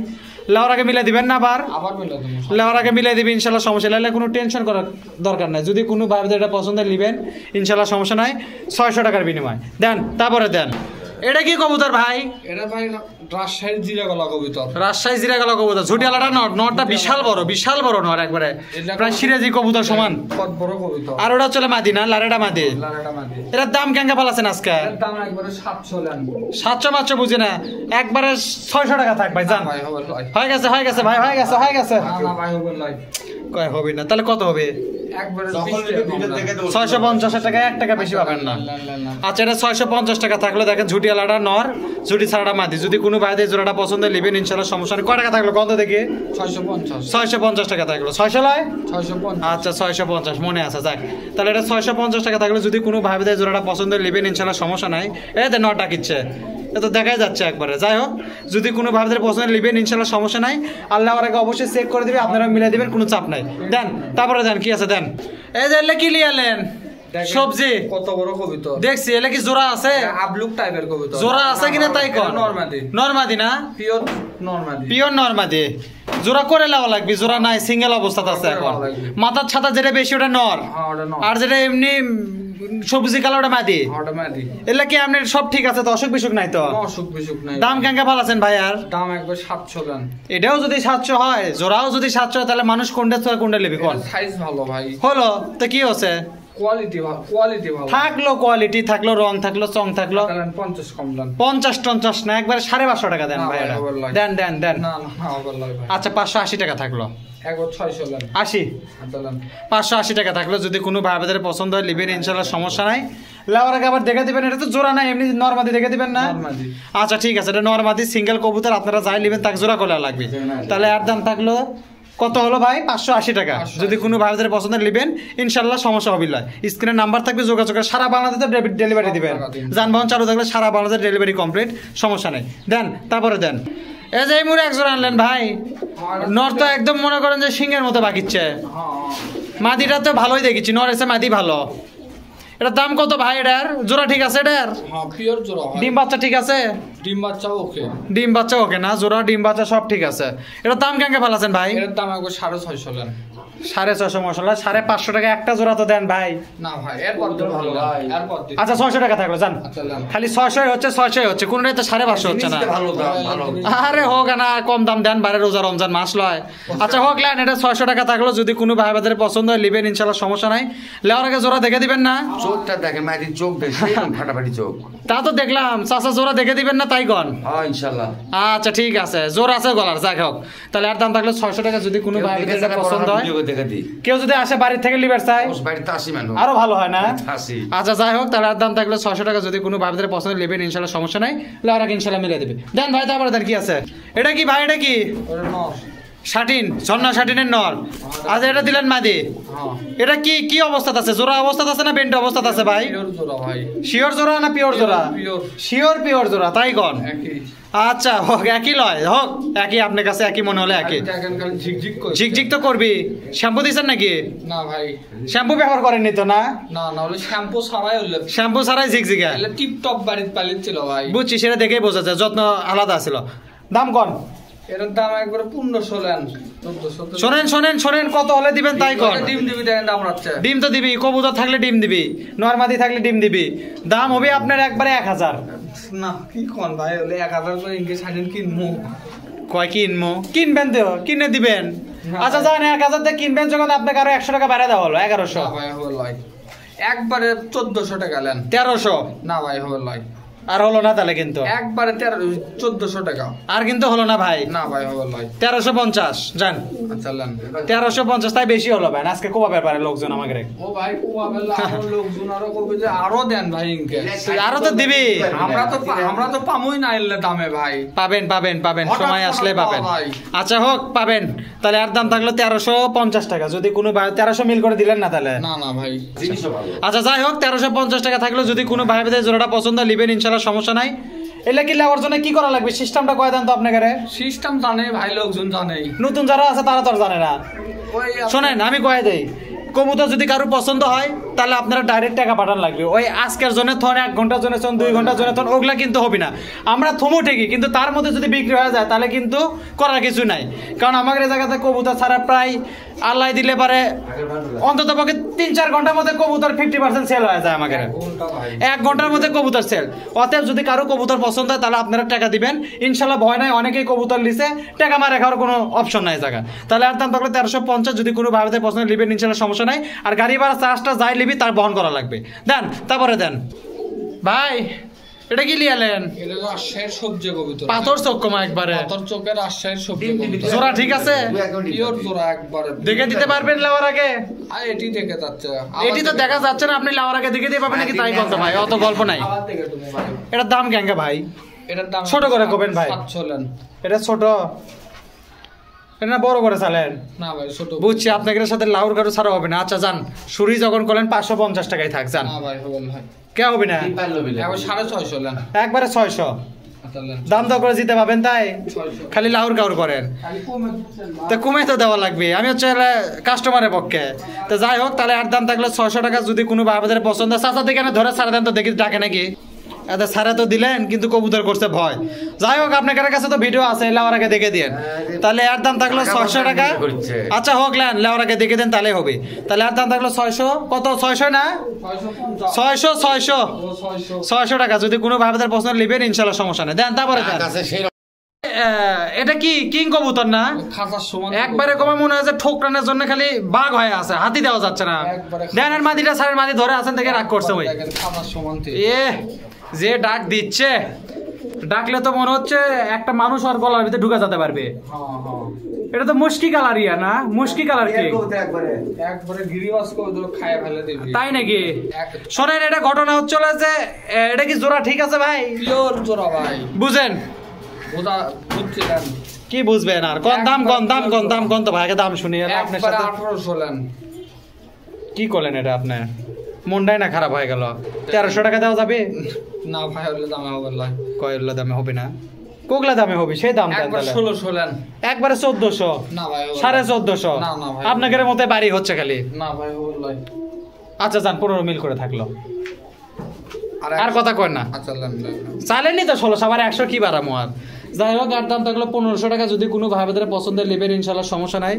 লাউরাকে মিলে দিবেন না আবার? আবার মিলে দেব। লাউরাকে মিলে দিবে ইনশাল্লাহ সমস্যা নাই, কোনো টেনশন করার দরকার নাই। যদি কোনো ভাই ভাই এটা পছন্দ নেবেন ইনশাল্লাহ সমস্যা নাই। 600 টাকার বিনিময় দেন। তারপরে দেন। এটা কি কবুতর ভাই? এটা ভাই রাজশাহীর জিরাগলা কবুতর। রাজশাহী জিরাগলা কবুতর, ঝুটি আলাদা নর, নরটা বিশাল বড় নর, একবারে প্রায় সিরাজি কবুতর সমান। কত বড় কবুতর। আর ওটা চলে মাদি না, লারেটা মাদি। লারাটা মাদি। এটার দাম কেঙ্কা পালাছেন আজকে? এর দাম একবারে 700 লান। 700 মাত্র বুঝি না, একবারে 600 টাকা থাক ভাই জান। ভাই হবে ভাই। হয়ে গেছে ভাই, হয়ে গেছে। না ভাই হবে ভাই। কয় হবে না, তাহলে কত হবে? একবারে যখন ভিডিও দেখে দেবো। 650 টাকা, 1 টাকা বেশি পাবেন না। আচ্ছা এটা 650 টাকা থাকলো। দেখেন ঝুটি আলাদা নর, ঝুটি ছাড়াটা মাদি। যদি কোনো ভাইদের জোড়াটা পছন্দ নেবেন ইনশাল্লাহ সমস্যা নেই। কয় টাকা থাকলো কত দেখি? 650। 650 টাকা থাকলো। 600 লয়? 650। আচ্ছা 650 মনে আছে যাক। তাহলে এটা 650 টাকা থাকলে যদি কোনো ভাইদের জোড়াটা পছন্দ নেবেন ইনশাল্লাহ সমস্যা নাই। এই তো নটা কিচ্ছে, এ তো দেখাই যাচ্ছে একবারে। যাই হোক যদি কোনো ভাইদের পছন্দ নেবেন ইনশাল্লাহ সমস্যা নাই। আল্লাহ আমার আগে অবশ্যই চেক করে দিবে, আপনারা মিলে দিবেন, কোনো চাপ নাই। দেন তারপরে দেন কি আছে দেন। এই যে এলে কি লিয়ালেন? সবজি কত বড় কবুতর দেখছি। এলে কি জোড়া আছে? আবলুক টাইপের কবুতর। জোড়া আছে কিনা তাই কর। নরমাদি। নরমাদি না? পিওর নরমাদি। পিওর নরমাদি। জোড়া করে লাও লাগবে, জোড়া নাই, সিঙ্গেল অবস্থাতে আছে এখন। মাথার ছাতা যেটা বেশি ওটা নর, হ্যাঁ ওটা নর। আর যেটা এমনি সবজি কালো ওটা মাদি। ওটা মাদি। এলে কি আপনার সব ঠিক আছে তো, অসুখ বিসুখ নাই তো? অসুখ বিসুখ নাই। দাম কেঙ্কা ভালো আছেন ভাই? আর দাম একবার 700 লান। এটাও যদি 700 হয়, জোড়াও যদি 700 হয়, তাহলে মানুষ কোনটা নেবে কোন? সাইজ ভালো ভাই। হলো তো কি হচ্ছে? কোয়ালিটি ভালো। থাকলো কোয়ালিটি, থাকলো রং, থাকলো চং, থাকলো 50 কম লান। 50 না, একবার 550 টাকা দেন না ভাই। ভাই, এটা আবার লাগে। দেন না না আবার লাগে ভাই। আচ্ছা 580 টাকা থাকলো। একবার 600 লান। 80 আচ্ছা লান। 580 টাকা থাকলো। যদি কোনো ভাইদের পছন্দ হয় নেবেন ইনশাল্লাহ সমস্যা নাই। লাউর আগে আবার দেখে দিবেন। এটা তো জোড়া নাই, এমনি নরমাদি দেখে দিবেন না? নরমাদি। আচ্ছা ঠিক আছে, এটা নরমাদি সিঙ্গেল কবুতর। আপনারা যাই নেবেন তাকে জোড়া করে লাগবে। তাহলে আর দাম থাকলো কত হলো ভাই? 580 টাকা। যদি কোনো ভাইদের পছন্দ নেবেন ইনশাল্লাহ সমস্যা হবে না। স্ক্রিনে নাম্বার থাকবে, যোগাযোগ করে সারা বাংলাদেশে ডেলিভারি দিবেন। যানবাহন চালু থাকলে সারা বাংলাদেশে ডেলিভারি কমপ্লিট, সমস্যা নেই। দেন তারপরে দেন। এই যে এই মুড়ে এক জোড়া আনলেন ভাই। নর তো একদম মনে করেন যে সিংহের মতো বাকিচ্ছে। মাদিটা তো ভালোই দেখেছি, নর এসে মাদি ভালো। এটার দাম কত ভাই? এটার জোড়া ঠিক আছে? এটার হ্যাঁ পিওর জোড়া হয়। ডিম বাচ্চা ঠিক আছে? ডিম বাচ্চা ওকে। ডিম বাচ্চা ওকে না? জোড়া ডিম বাচ্চা সব ঠিক আছে। এটার দাম কেঙ্কা ভালো আছেন ভাই? এর দাম একবার 650 লান। 650 মশলা 550 টাকা একটা জোড়া তো দেন ভাই। না ভাই এরপর তো ভালো ভাই এরপর দিন। আচ্ছা 600 টাকা থাকলো জান। আচ্ছা নেন। খালি 600 হচ্ছে 600 হচ্ছে কোনটাই তো 550 হচ্ছে না। ভালো দাম ভালো। আরে হোক না কম দাম দেন বাইরে রোজা রমজান মাস লয়। আচ্ছা হোক লেন এটা 600 টাকা থাকলো যদি কোনো ভাই বাজারে পছন্দ হয় নেবেন ইনশাআল্লাহ সমস্যা নাই। লেওয়ার আগে জোড়া দেখে দিবেন না? চোখটা দেখেন মাইরি চোখ দেখে ফাটাফাটি চোখ। তা তো দেখলাম চাচা জোড়া দেখে দিবেন না তাই কন? হ্যাঁ ইনশাআল্লাহ। আচ্ছা ঠিক আছে জোর আছে গলার যাক হোক তাহলে আর দাম থাকলে 600 টাকা যদি কোনো ভাই বাজারে পছন্দ হয় দেখে দিই। কেউ যদি আসে বাড়ি থেকে লিভার চাই ওস বাড়িতে 80 মানুষ। আরো ভালো হয় না? 80। আচ্ছা যাই হোক তাহলে আর দাম থাকলে 600 টাকা যদি কোনো ভাই বাজারে পছন্দ নেবেন ইনশাআল্লাহ সমস্যা নাই। লেওয়ার আগে ইনশাআল্লাহ মিলে দেবে। দেন ভাই তারপরে দেন কি আছে? এটা কি ভাই এটা কি? ওরে নর। শাটিন ঝর্ণা শাটিনের নর। আচ্ছা এটা দিলেন মাদি। হ্যাঁ এটা কি কি অবস্থাতে আছে? জোড়া অবস্থাতে আছে না বেন্ট অবস্থাতে আছে ভাই? পিওর জোড়া ভাই। শিওর জোড়া না পিওর জোড়া? পিওর শিওর পিওর জোড়া তাই কোন? একই। আচ্ছা হোক একই লয় হোক একই আপনার কাছে একই মনে হলে একই। দেখেন খালি ঝিকঝিক করে। ঝিকঝিক তো করবি। শ্যাম্পু দিচ্ছেন নাকি? না ভাই শ্যাম্পু ব্যবহার করেননি তো না? না না হলে শ্যাম্পু ছাড়াই হলে শ্যাম্পু ছাড়াই ঝিকঝিকা। এলে টিপ টপ বাড়িতে পালিত ছিল ভাই। বুঝছি সেটা দেখেই বোঝা যায় যত্ন আলাদা ছিল। দাম কন? এটার দাম একবারে 1500 লেন 1400 শোনেন শোনেন শোনেন কত হলে দিবেন তাই কন? ডিম দিবি দেখেন দাম রাখছে। ডিম তো দিবি কবুতর থাকলে ডিম দিবি নরমাদি থাকলে ডিম দিবি দাম হবে আপনার একবারে 1000। না কি কোন ভাই হলে 1000 করে ইনকে সাইডেন কিনমু। কয় কিনবো কিনবেন তো কিনে দিবেন। আচ্ছা জানেন 1000 দিয়ে কিনবেন যখন আপনাকে আরো 100 টাকা বাড়ায় দেওয়া হলো 1100। না ভাই হল ভাই একবারে 1400 টাকা লেন। 1300 না ভাই হল ভাই আর হলো না তাহলে কিন্তু একবারে 1400 টাকা। আর কিন্তু হলো না ভাই। না ভাই হল ভাই 1350 জান। আচ্ছা লেন। 1350 তাই বেশি হলো ভাই আজকে কোবা ব্যাপারে লোকজন আমাকে ও ভাই কোয়াবে আরো লোকজন আরো কবে যে আরো দেন ভাই ইনকে। আরো তো দিবি। আমরা তো পামুই না এলে দামে ভাই। পাবেন পাবেন পাবেন হঠাৎ সময় আসলে হঠাৎ পাবেন। পাওয়া ভাই। আচ্ছা হোক পাবেন তাহলে আর দাম থাকলো 1350 টাকা যদি কোনো 1300 মিল করে দিলেন না তাহলে। না না ভাই জিনিসও ভালো। আচ্ছা যাই হোক 1350 টাকা থাকলো যদি কোনো ভাই ভাইদের জোড়াটা পছন্দ নেবেন ইনশাআল্লাহ সমস্যা নাই। এলে কি লেওয়ার জন্য কি করা লাগবে সিস্টেমটা কয় দেন তো আপনাকে? সিস্টেম জানে ভাই লোকজন জানেই। নতুন যারা আছে তারা তো আর জানে না। ওই শোনেন আমি কয়ে দেই কবুতর যদি কারো পছন্দ হয় তাহলে আপনারা ডাইরেক্ট টাকা পাঠান লাগবে। ওই আজকের জন্য থন 1 ঘন্টার জন্য থন 2 ঘন্টার জন্য থন ওগুলা কিন্তু হবে না। আমরা থমো ঠিকই কিন্তু তার মধ্যে যদি বিক্রি হয়ে যায় তাহলে কিন্তু করার কিছু নাই। কারণ আমাদের এই জায়গাতে কবুতর ছাড়া প্রায় আল্লাহ দিলে পারে অন্তত পক্ষে 3-4 ঘন্টার মধ্যে কবুতর 50% সেল হয়ে যায় আমাদের। 1 ঘন্টার মধ্যে কবুতর সেল। অতএব যদি কারো কবুতর পছন্দ হয় তাহলে আপনারা টাকা দিবেন ইনশাল্লাহ ভয় নাই অনেকেই কবুতর লিছে টাকা মারা খাওয়ার কোনো অপশন নাই জায়গা। তাহলে আর দাম থাকলে 1350 যদি কোনো ভাইদের পছন্দ নেবেন ইনশাল্লাহ সমস্যা নাই। আর গাড়ি ভাড়া চার্জটা যাই নিবি তার বহন করা লাগবে। দেন তারপরে দেন ভাই এটা কি লিয়ালেন? এটা রাজশাহীর সবজি কবুতর। পাথর চক্কমা একবারে পাথর চোখের রাজশাহীর সবজি কবুতর। জোড়া ঠিক আছে? পিওর জোড়া একবারে। দেখে দিতে পারবেন লেওয়ার আগে? আর এটি দেখে যাচ্ছে। এটি তো দেখা যাচ্ছে না আপনি লেওয়ার আগে দেখে দিয়ে পাবেন নাকি তাই বলতো ভাই অত গল্প নাই। আবার দেখে তুমি ভাই। এটার দাম কেঙ্গা ভাই? এটার দাম ছোট করে কবেন ভাই? 700 লেন। এটা ছোট এটা না বড় করে চালেন? না ভাই ছোট। বুঝছি আপনাদের সাথে লাউর কারো ছাড়া হবে না। আচ্ছা যান শুরুই যখন করলেন 550 টাকায় থাক যান। না ভাই হল ভাই কে হবে না একবার 650 লেন। একবারে 600 আচ্ছা লেন। দাম দর করে জিতে পাবেন তাই 600 খালি লাউর কাউর করেন খালি কমে দিচ্ছেন ভাই। তো কমে তো দেওয়া লাগবে। আমি হচ্ছে কাস্টমারের পক্ষে। তো যাই হোক তাহলে আর দাম থাকলে 600 টাকা যদি কোনো বাজারে পছন্দ চাচা দিকে ধরে সারা দেন তো দেখি ডাকে নাকি। এত সারা তো দিলেন কিন্তু কবুতর করছে ভয়। যাই হোক আপনার কাছে তো ভিডিও আছে লেওয়ার আগে দেখে দিন তাহলে আর দাম থাকলো 600 টাকা। আচ্ছা হোক লেন লেওয়ার আগে দেখে দেন তাহলে হবে। তাহলে আর দাম থাকলো 600 কত 600 না 600 টাকা যদি কোনো ভাইদের পছন্দ নেবেন ইনশাল্লাহ সমস্যা নেই। দেন তারপরে দেন। এটা কি কিং কবুতর না? খাতার সমান একবারে কমে মনে হয় যে ঠোকরানোর জন্য খালি বাঘ হয়ে আছে হাতি দেওয়া যাচ্ছে না। দেন আর মাদিটা সারের মাদি ধরে আছেন থেকে রাগ করছে ওই দেখেন খাতার সমান থেকে। এ যে ডাক দিচ্ছে ডাকলে তো মনে হচ্ছে একটা মানুষ আর গলার ভিতরে ঢুকে যেতে পারবে। হ্যাঁ হ্যাঁ এটা তো মুশকি কালার ইয়া না মুশকি কালার কি একবারে গিরিবাস করে ধরে খায় ফেলে দিবি। তাই নাকি? শোনেন এটা ঘটনা হচ্ছিল যে এটা কি জোড়া ঠিক আছে ভাই? পিওর জোড়া ভাই বুঝেন ওটা বুঝছিলেন কি বুঝবেন আর কোন দাম কোন দাম কোন দাম কোন তো ভাই আগে দাম শুনি আপনার একবারে সাথে 1800 লেন। কি করলেন এটা আপনার মনটাই না খারাপ হয়ে গেল। 1300 টাকা দেওয়া যাবে না ভাই হলে দামে হবে না। কয়লা দামে হবে না কোগলা দামে হবে সেই দাম দেন একবার তাহলে 1600 লেন। একবারে 1400 না ভাই হবে না। 1450 না না ভাই আপনাদের মতে বাড়ি হচ্ছে খালি। না ভাই হবে না। আচ্ছা যান 15 মিল করে থাকলো আর এক- কথা কয় না আচ্ছা লেন লেন। চালেনি তো 1600 আবার 100 কি বাড়ামো আর যাই হোক আর দাম থাকলো 1500 টাকা, যদি কোনো ভাই বোনের পছন্দের নেবেন ইনশাল্লাহ সমস্যা নাই,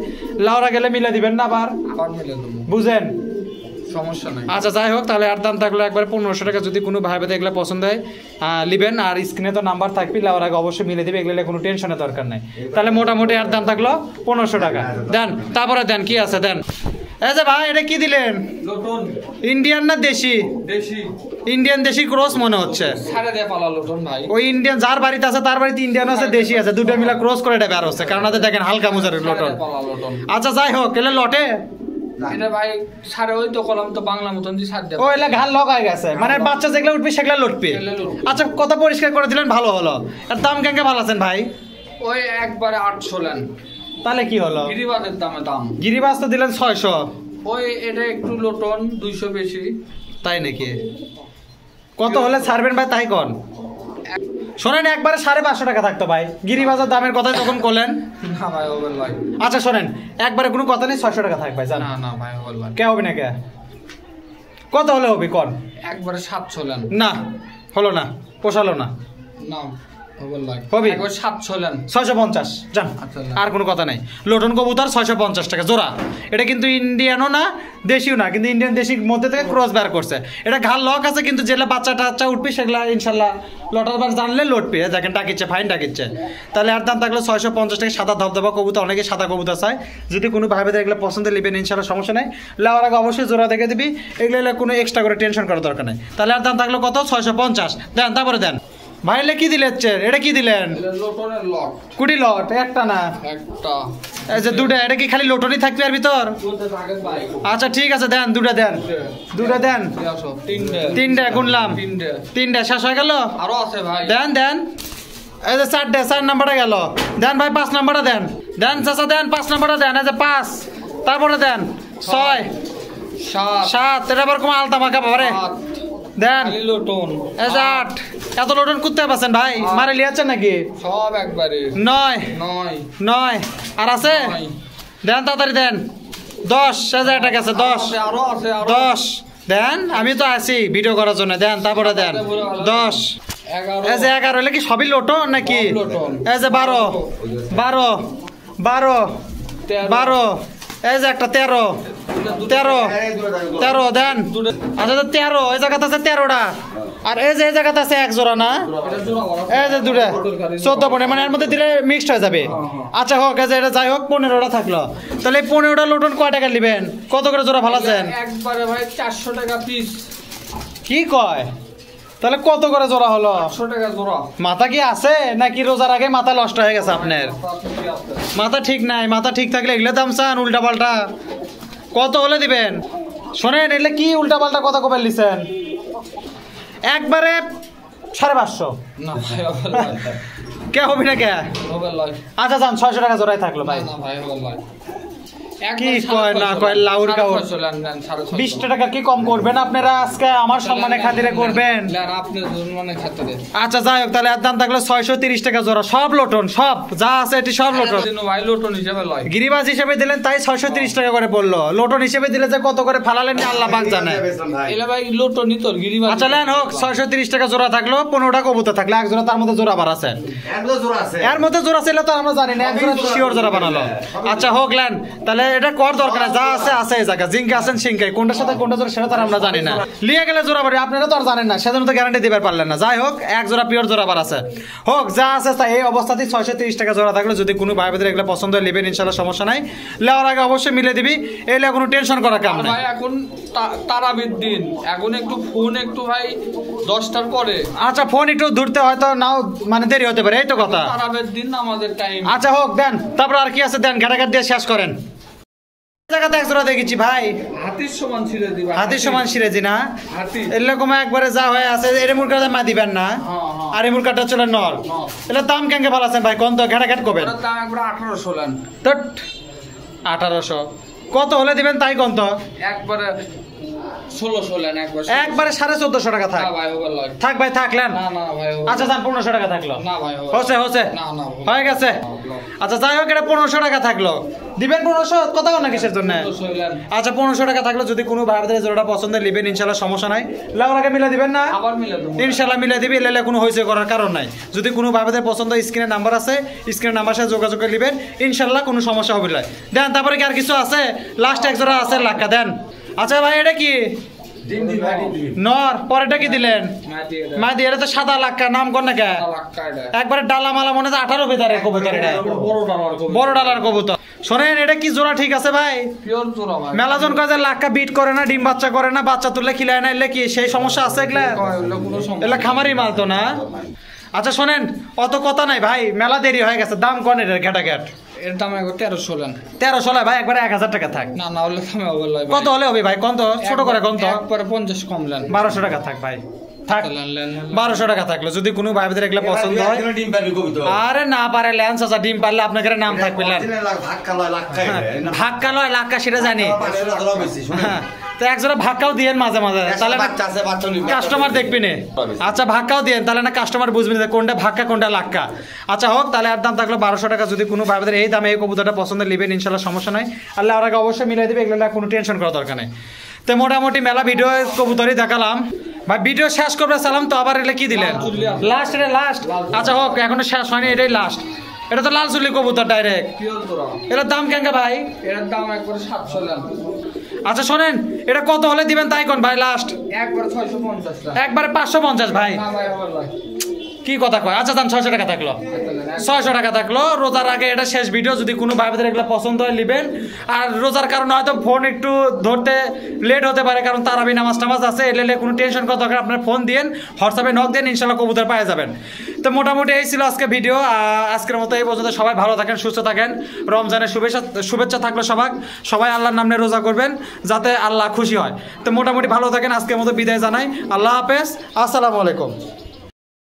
লাউরা গেলে মিলে দিবেন না আবার, আবার মিলে দেবো, বুঝেন? সমস্যা নাই। আচ্ছা যাই হোক, তাহলে আর দাম থাকলো একবার 1500 টাকা, যদি কোনো ভাই বোনের এগুলো পছন্দ হয় নেবেন। আর স্ক্রিনে তো নাম্বার থাকবে, লাউরা অবশ্যই মিলে দিবে, এগুলো কোনো টেনশনের দরকার নাই। তাহলে মোটামুটি আর দাম থাকলো 1500 টাকা। দেন তারপরে দেন কি আছে দেন। এই যে ভাই এটা কি দিলেন? লোটন ইন্ডিয়ান না দেশি? দেশি, ইন্ডিয়ান দেশি ক্রস মনে হচ্ছে। সাড়ে দিয়ে পালা লোটন ভাই। ওই ইন্ডিয়ান যার বাড়িতে আছে তার বাড়িতে ইন্ডিয়ান আছে দেশি আছে, দুটো মিলা ক্রস করে এটা বের হচ্ছে, কারণ দেখেন হালকা মুজারের সাড়ে লোটন। দিয়ে পালা লোটন। আচ্ছা যাই হোক, এলে লটে এটা ভাই সাড়ে, ওই তো কলম তো বাংলা মতন দিয়ে সাড়ে দিয়ে ও এলে ঘাল লগায় গেছে, মানে বাচ্চা যেগুলো উঠবে সেগুলো লটবে। সেগুলো লুটবে। আচ্ছা কথা পরিষ্কার করে দিলেন, ভালো হলো। আর দাম কেঙ্কে ভালো আছেন ভাই? ওই একবারে 800 লেন, তাহলে কি হলো? গিরিবাজের দামে দাম। গিরিবাস তো দিলেন 600। ওই এটা একটু লোটন 200 বেশি। তাই নাকি? কত হলে ছাড়বেন ভাই তাই কন। শোনেন একবারে 550 টাকা থাকতো ভাই, গিরিবাজার দামের কথা যখন করলেন। না ভাই ওভার ভাই, আচ্ছা শোনেন একবারে কোনো কথা নেই, 600 টাকা থাক ভাই, জান না না ভাই ওভার ভাই, কে হবে না কে? কত হলে হবে কন? একবারে 700 লেন। না হলো না, পোষালো না। না ওভার ভাই, হবি? একবার 700 লেন। 650 জান, আচ্ছা, আর কোনো কথা নাই। লোটন কবুতর 650 টাকা জোড়া। এটা কিন্তু ইন্ডিয়ানও না দেশিও না, কিন্তু ইন্ডিয়ান দেশির মধ্যে থেকে ক্রস বের করছে। এটা ঘাল লক আছে, কিন্তু যেগুলা বাচ্চা টাচ্চা উঠবে সেগুলা ইনশাল্লাহ লটার বার জানলে লটবে। দেখেন ডাকিচ্ছে, ফাইন ডাকিচ্ছে। তাহলে আর দাম থাকলো 650 টাকা। সাদা ধবধবা কবুতর, অনেকে সাদা কবুতর চায়, যদি কোনো ভাই বোনের এগুলো পছন্দ নেবেন ইনশাল্লাহ সমস্যা নাই। লাওয়ার আগে অবশ্যই জোড়া দেখে দিবি, এগুলো কোনো এক্সট্রা করে টেনশন করার দরকার নাই। তাহলে আর দাম থাকলো কত? 650। দেন তারপরে দেন ভাই। কি দিলেন? এটা কি দিলেন? এটা লোটনের লক, কুড়ি লট একটা না একটা এই যে দুটা, এটা কি খালি লোটনই থাকবে এর ভিতর? দুটো থাকে ভাই। আচ্ছা ঠিক আছে দেন, দুটা দেন, দুটা দেন। তিনটে, তিনটা গুনলাম, তিনটে, তিনটা শেষ হয়ে গেল। আরো আছে ভাই। দেন দেন, এই যে 4 নাম্বারটা গেল। দেন ভাই 5 নাম্বারটা দেন, দেন চাচা দেন 5 নাম্বারটা দেন। এই যে 5, তারপরে দেন 6, 7, এটা আবার কোনো আলতা মাখা বাবারে। দেন খালি লোটন, এই যে 8, এত লোটন করতে পারছেন ভাই? মারে লিয়াচ্ছেন নাকি? সব একবারে 9, 9, 9 আর আছে? 9 দেন তাড়াতাড়ি দেন। 10, এই যে এটা গেছে 10, আরো আছে, আরো 10 দেন। আমি তো আছি ভিডিও করার জন্য। দেন তারপরে দেন 10, 11, এই যে 11 হলে কি সবই লোটন নাকি? সব লোটন। এই যে 12, 12, 12, 12, এই যে একটা 13, 13, 13 দেন। আচ্ছা 13, এই জায়গাতে আছে 13টা, আর এই যে এই জায়গাতে আছে এক জোড়া না, এই যে দুটা 14 পনেরো, মানে এর মধ্যে দিলে মিক্সড হয়ে যাবে। আচ্ছা হোক, এই যে এটা যাই হোক 15টা থাকলো। তাহলে এই 15টা লোটন কয় টাকা নেবেন? কত করে জোড়া ভালো আছেন? একবারে ভাই 400 টাকা পিস। কি কয়? তাহলে কত করে জোড়া হলো? 800 টাকা জোড়া। মাথা কি আছে নাকি রোজার আগে মাথা নষ্ট হয়ে গেছে আপনার? মাথা ঠিক নাই, মাথা ঠিক থাকলে এগুলো দাম চান উল্টা পাল্টা। কত হলে দিবেন? শোনেন এগুলো কি উল্টা পাল্টা কথা কবে লিছেন? একবারে 550। না ভাই ওভার ভাই, কে হবি না কে? ওভার ভাই। আচ্ছা যান 600 টাকা জোড়াই থাকলো ভাই। না ভাই ওভার ভাই। কি কয় না কয় লাউর গাউর? 20 টাকা কি কম করবেন আপনারা? আজকে আমার সম্মানে খাতিরে করবেন। আপনি মানে খাতিরে। আচ্ছা যাই হোক, তাহলে এর দাম থাকলো 630 টাকা জোড়া। সব লোটন, সব যা আছে এটি সব লোটন। ভাই লোটন হিসেবে লয়, গিরিবাজ হিসেবে দিলেন তাই 630 টাকা করে পড়লো। লোটন হিসেবে দিলে যে কত করে ফালালেন আল্লাহ পাক জানে। এলা ভাই লোটনই তোর গিরিবাজ। আচ্ছা লেন হোক, 630 টাকা জোড়া থাকলো, 15টা কবুতর থাকলো, এক জোড়া তার মধ্যে জোড়া বার আছে। এর মধ্যে জোড়া ছিল তো আমরা জানি না, এক জোড়া শিওর জোড়া বানালো। আচ্ছা হোক লেন, তাহলে এটা কর দরকার নাই, যা আছে আছে এই জায়গা। জিঙ্কা আছেন সিংকাই, কোনটার সাথে কোনটা জোড়া সেটা তো আমরা জানি না। লিয়ে গেলে জোড়া বাড়ি আপনারা তো আর জানেন না, সেজন্য তো গ্যারান্টি দিবার পারলেন না। যাই হোক, এক জোড়া পিওর জোড়া বার আছে। হোক যা আছে তাই এই অবস্থাতেই 630 টাকা জোড়া থাকলো। যদি কোনো ভাই বোনের এগুলো পছন্দ হয় নেবেন ইনশাল্লাহ সমস্যা নাই। লেওয়ার আগে অবশ্যই মিলে দিবি, এলে কোনো টেনশন করার কাম নাই। ভাই এখন তারাবির দিন, এখন একটু ফোন একটু ভাই 10টার পরে। আচ্ছা ফোন একটু ধরতে হয়তো নাও, মানে দেরি হতে পারে, এই তো কথা। তারাবির দিন আমাদের টাইম। আচ্ছা হোক দেন, তারপর আর কি আছে দেন, ঘাটাঘাট দিয়ে শেষ করেন। জায়গাতে এক জোড়া দেখেছি ভাই, হাতির সমান ছিঁড়ে দিবা। হাতির সমান সিরেজি না, হাতি এরকম একবারে যা হয়ে আছে। এর মুরকাটা মা দিবেন না, আর এই মুরকাটা চলে নর। এটা দাম কেঙ্গে ভালো আছেন ভাই? কোন তো ঘাটাঘাট করবেন? ওটার দাম একবার 1800 লেন। তো 1800 কত হলে দিবেন তাই কোন তো? একবারে 1600 লেন একবার। একবারে 1450 টাকা থাক। না ভাই ওভার লয়। থাক ভাই থাকলেন। না না ভাই ওভার। আচ্ছা যান 1500 টাকা থাকলো। না ভাই ওভার। হচ্ছে হচ্ছে না না হয়ে গেছে। আচ্ছা যাই হোক, এটা 1500 টাকা থাকলো। দিবেন 1500 কথা বল না কিসের জন্য? 1500 হইলেন। আচ্ছা 1500 টাকা থাকলে যদি কোনো ভাইদের জোড়াটা পছন্দ নেবেন ইনশাল্লাহ সমস্যা নাই। লাউরাকে মিলে দিবেন না? আবার মিলে দেবো। ইনশাল্লাহ মিলে দিবি, লেলে কোনো হয়েছে করার কারণ নাই। যদি কোনো ভাইদের পছন্দ স্ক্রিনে নাম্বার আছে, স্ক্রিনের নাম্বার সাথে যোগাযোগ করে নেবেন ইনশাল্লাহ কোনো সমস্যা হবে না। দেন তারপরে কি আর কিছু আছে? লাস্ট এক জোড়া আছে লাক্কা দেন। আচ্ছা ভাই এটা কি ডিম দি ভাই, ডিম দি। নর? পরেরটা কি দিলেন? মাটি এটা। মা দিয়ে এটা তো সাদা লাক্কা, নাম কর না কে? লাক্কা এটা। একবারে ডালা মালা মনে হয় 18 ভেতরে কবুতর এটা, বড় ডালার কবুতর। বড় ডালার কবুতর। শোনেন এটা কি জোড়া ঠিক আছে ভাই? পিওর জোড়া ভাই। মেলাজন কাজে লাক্কা বিট করে না, ডিম বাচ্চা করে না, বাচ্চা তুললে খিলায় না, এলে কি সেই সমস্যা আছে এগুলা? এগুলো কোনো সমস্যা এগুলা খামারি মাল তো না। আচ্ছা শোনেন অত কথা নাই ভাই, মেলা দেরি হয়ে গেছে, দাম কন এটার ঘেটা ঘেট? এর দাম একবার 1300 হলেন। 1300 লাই ভাই, একবারে 1000 টাকা থাক। না না হলে দামে হবে ভাই। কত হলে হবে ভাই? কত ছোট করে কত? একবারে 50 কম লেন। 1200 টাকা থাক ভাই, থাক। Lane lane lane. 1200 টাকা থাকলো যদি কোনো ভাইদের এগুলা পছন্দ হয়। ডিম পাবি কবিতা আরে না পারে ল্যান্স আছে, ডিম পারলে আপনাকে নাম থাকবে ল্যান্স। ধাক্কা লয় লাখ খাই ভাক্কা লয় লাক্কা সেটা জানি। 500 টাকা বেশি শুনে হ্যাঁ, তো একজোড়া ভাক্কাও দিয়েন মাঝে মাঝে, তাহলে না বাচ্চা আছে বাচ্চা নিবি কাস্টমার দেখবি না। আচ্ছা ভাক্কাও দিয়েন, তাহলে না কাস্টমার বুঝবি না কোনটা ভাক্কা কোনটা লাক্কা। আচ্ছা হোক, তাহলে আর দাম থাকলো 1200 টাকা। যদি কোনো ভাইদের এই দামে এই কবুতরটা পছন্দ নেবেন ইনশাল্লাহ সমস্যা নাই, আল্লাহ ওরাকে অবশ্যই মিলাই দেবে, এগুলো কোনো টেনশন করার দরকার নেই। তো মোটামুটি মেলা ভিডিও কবুতরই দেখালাম ভাই, ভিডিও শেষ করবে সালাম তো আবার এলে কি দিলেন? লাস্ট, এটা লাস্ট। আচ্ছা হোক, এখনো শেষ হয়নি, এটাই লাস্ট। এটা তো লাল চুল্লি কবুতর ডাইরেক্ট। পিওর জোড়া। এটার দাম কেন ভাই? এর দাম একবারে 700 লেন। আচ্ছা শোনেন, এটা কত হলে দিবেন তাই কোন ভাই? লাস্ট একবারে 650 লেন। একবারে 550 ভাই, না ভাই হবে ভাই। কি কথা কয়? আচ্ছা দাম 600 টাকা থাকলো, 600 টাকা থাকলো। রোজার আগে এটা শেষ ভিডিও, যদি কোনো ভাইদের এগুলো পছন্দ হয় নেবেন। আর রোজার কারণে হয়তো ফোন একটু ধরতে লেট হতে পারে, কারণ তারাবি নামাজ টামাজ আছে, এলে কোনো টেনশন করা দরকার, আপনার ফোন দিন, হোয়াটসঅ্যাপে নক দেন, ইনশাল্লাহ কবুতর পাওয়া যাবেন। তো মোটামুটি এই ছিল আজকে ভিডিও। আজকের মতো এই পর্যন্ত, সবাই ভালো থাকেন, সুস্থ থাকেন। রমজানের শুভেচ্ছা থাকলো সবাই আল্লাহর নামে রোজা করবেন যাতে আল্লাহ খুশি হয়। তো মোটামুটি ভালো থাকেন, আজকের মতো বিদায় জানাই। আল্লাহ হাফেজ, আসসালামু আলাইকুম।